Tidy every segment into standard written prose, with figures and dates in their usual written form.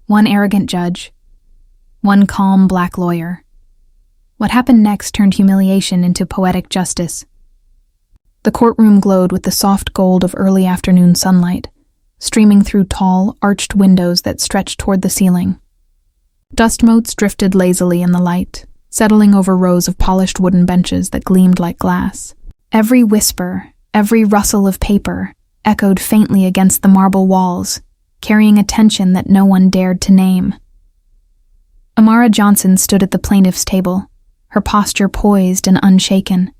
one arrogant judge, one calm black lawyer. What happened next turned humiliation into poetic justice. The courtroom glowed with the soft gold of early afternoon sunlight, streaming through tall, arched windows that stretched toward the ceiling. Dust motes drifted lazily in the light, settling over rows of polished wooden benches that gleamed like glass. Every whisper, every rustle of paper, echoed faintly against the marble walls, carrying a tension that no one dared to name. Amara Johnson stood at the plaintiff's table, her posture poised and unshaken.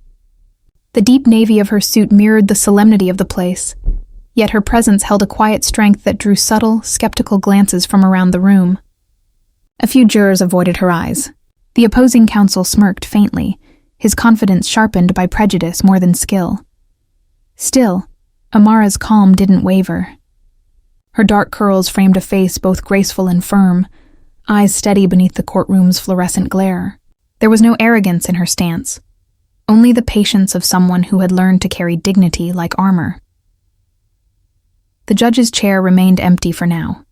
The deep navy of her suit mirrored the solemnity of the place, yet her presence held a quiet strength that drew subtle, skeptical glances from around the room. A few jurors avoided her eyes. The opposing counsel smirked faintly, his confidence sharpened by prejudice more than skill. Still, Amara's calm didn't waver. Her dark curls framed a face both graceful and firm, eyes steady beneath the courtroom's fluorescent glare. There was no arrogance in her stance, only the patience of someone who had learned to carry dignity like armor. The judge's chair remained empty for now,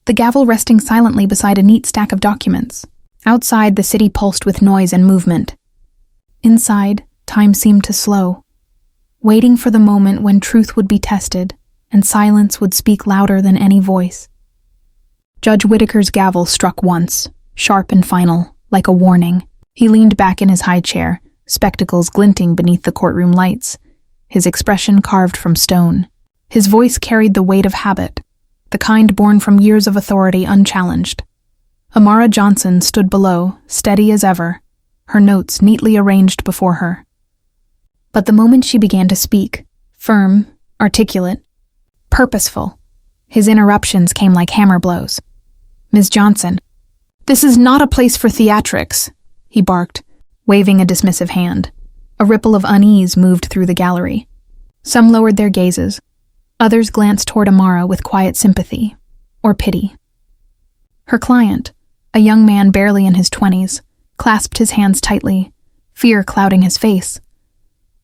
the gavel resting silently beside a neat stack of documents. Outside, the city pulsed with noise and movement. Inside, time seemed to slow, waiting for the moment when truth would be tested and silence would speak louder than any voice. Judge Whitaker's gavel struck once, sharp and final, like a warning. He leaned back in his high chair, spectacles glinting beneath the courtroom lights, his expression carved from stone. His voice carried the weight of habit, the kind born from years of authority unchallenged. Amara Johnson stood below, steady as ever, her notes neatly arranged before her. But the moment she began to speak, firm, articulate, purposeful, his interruptions came like hammer blows. "Ms. Johnson, this is not a place for theatrics," he barked, waving a dismissive hand. A ripple of unease moved through the gallery. Some lowered their gazes. Others glanced toward Amara with quiet sympathy, or pity. Her client, a young man barely in his 20s, clasped his hands tightly, fear clouding his face.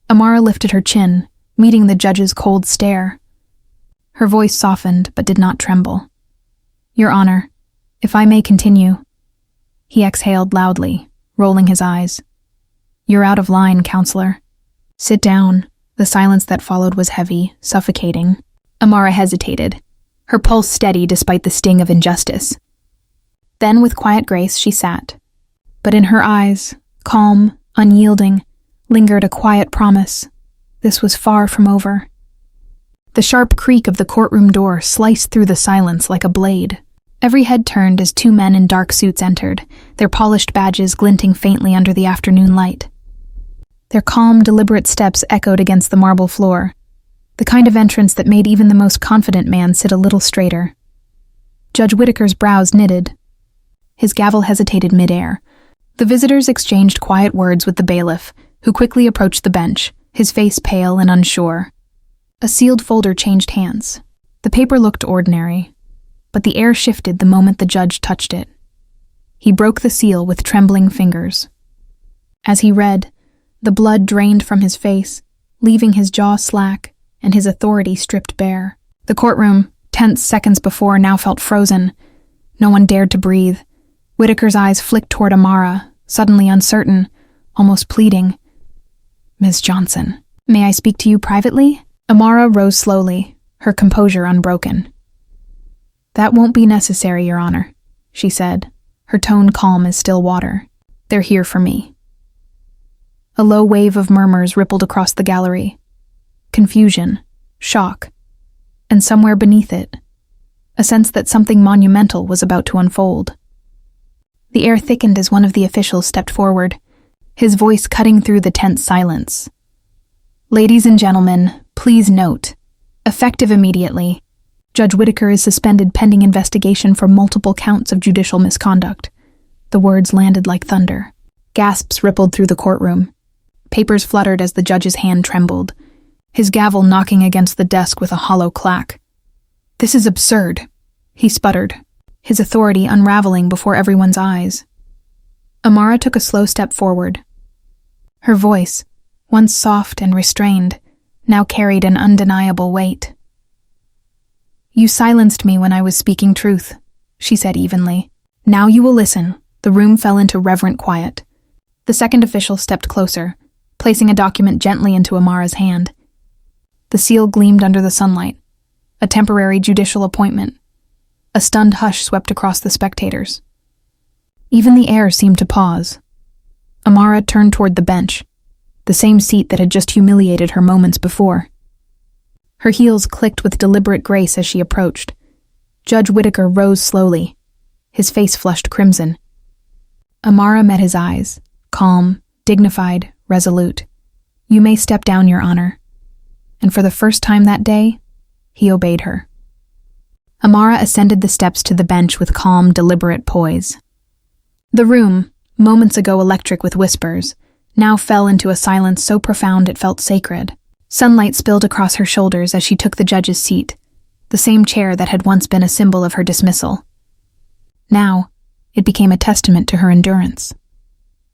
Amara lifted her chin, meeting the judge's cold stare. Her voice softened but did not tremble. "Your Honor, if I may continue." He exhaled loudly, rolling his eyes. "You're out of line, counselor." "Sit down." The silence that followed was heavy, suffocating. Amara hesitated, her pulse steady despite the sting of injustice. Then, with quiet grace, she sat. But in her eyes, calm, unyielding, lingered a quiet promise. This was far from over. The sharp creak of the courtroom door sliced through the silence like a blade. Every head turned as two men in dark suits entered, their polished badges glinting faintly under the afternoon light. Their calm, deliberate steps echoed against the marble floor, the kind of entrance that made even the most confident man sit a little straighter. Judge Whitaker's brows knitted. His gavel hesitated midair. The visitors exchanged quiet words with the bailiff, who quickly approached the bench, his face pale and unsure. A sealed folder changed hands. The paper looked ordinary, but the air shifted the moment the judge touched it. He broke the seal with trembling fingers. As he read, the blood drained from his face, leaving his jaw slack and his authority stripped bare. The courtroom, tense seconds before, now felt frozen. No one dared to breathe. Whitaker's eyes flicked toward Amara, suddenly uncertain, almost pleading. "Ms. Johnson, may I speak to you privately?" Amara rose slowly, her composure unbroken. "That won't be necessary, Your Honor," she said, her tone calm as still water. "They're here for me." A low wave of murmurs rippled across the gallery. Confusion, shock, and somewhere beneath it, a sense that something monumental was about to unfold. The air thickened as one of the officials stepped forward, his voice cutting through the tense silence. "Ladies and gentlemen, please note, effective immediately, Judge Whitaker is suspended pending investigation for multiple counts of judicial misconduct." The words landed like thunder. Gasps rippled through the courtroom. Papers fluttered as the judge's hand trembled, his gavel knocking against the desk with a hollow clack. "This is absurd," he sputtered, his authority unraveling before everyone's eyes. Amara took a slow step forward. Her voice, once soft and restrained, now carried an undeniable weight. "You silenced me when I was speaking truth. she said evenly. Now you will listen. The room fell into reverent quiet. The second official stepped closer, placing a document gently into Amara's hand. The seal gleamed under the sunlight. A temporary judicial appointment. A stunned hush swept across the spectators. Even the air seemed to pause. Amara turned toward the bench, the same seat that had just humiliated her moments before. Her heels clicked with deliberate grace as she approached. Judge Whitaker rose slowly, his face flushed crimson. Amara met his eyes, calm, dignified, resolute. You may step down, Your Honor. And for the first time that day, he obeyed her. Amara ascended the steps to the bench with calm, deliberate poise. The room, moments ago electric with whispers, now fell into a silence so profound it felt sacred. Sunlight spilled across her shoulders as she took the judge's seat, the same chair that had once been a symbol of her dismissal. Now, it became a testament to her endurance.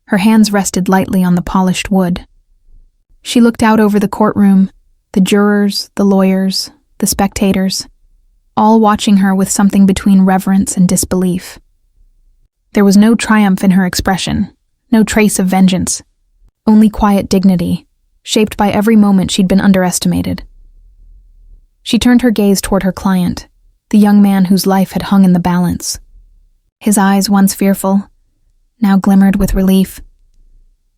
Her hands rested lightly on the polished wood. She looked out over the courtroom, the jurors, the lawyers, the spectators, all watching her with something between reverence and disbelief. There was no triumph in her expression, no trace of vengeance, only quiet dignity, shaped by every moment she'd been underestimated. She turned her gaze toward her client, the young man whose life had hung in the balance. His eyes, once fearful, now glimmered with relief.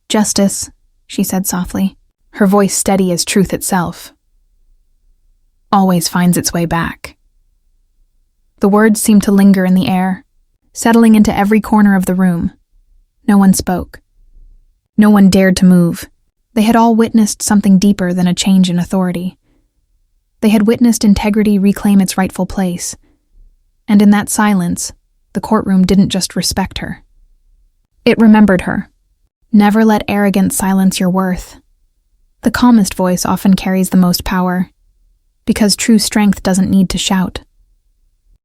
Justice, she said softly, her voice steady as truth itself, always finds its way back. The words seemed to linger in the air, settling into every corner of the room. No one spoke. No one dared to move. They had all witnessed something deeper than a change in authority. They had witnessed integrity reclaim its rightful place. And in that silence, the courtroom didn't just respect her. It remembered her. Never let arrogance silence your worth. The calmest voice often carries the most power, because true strength doesn't need to shout.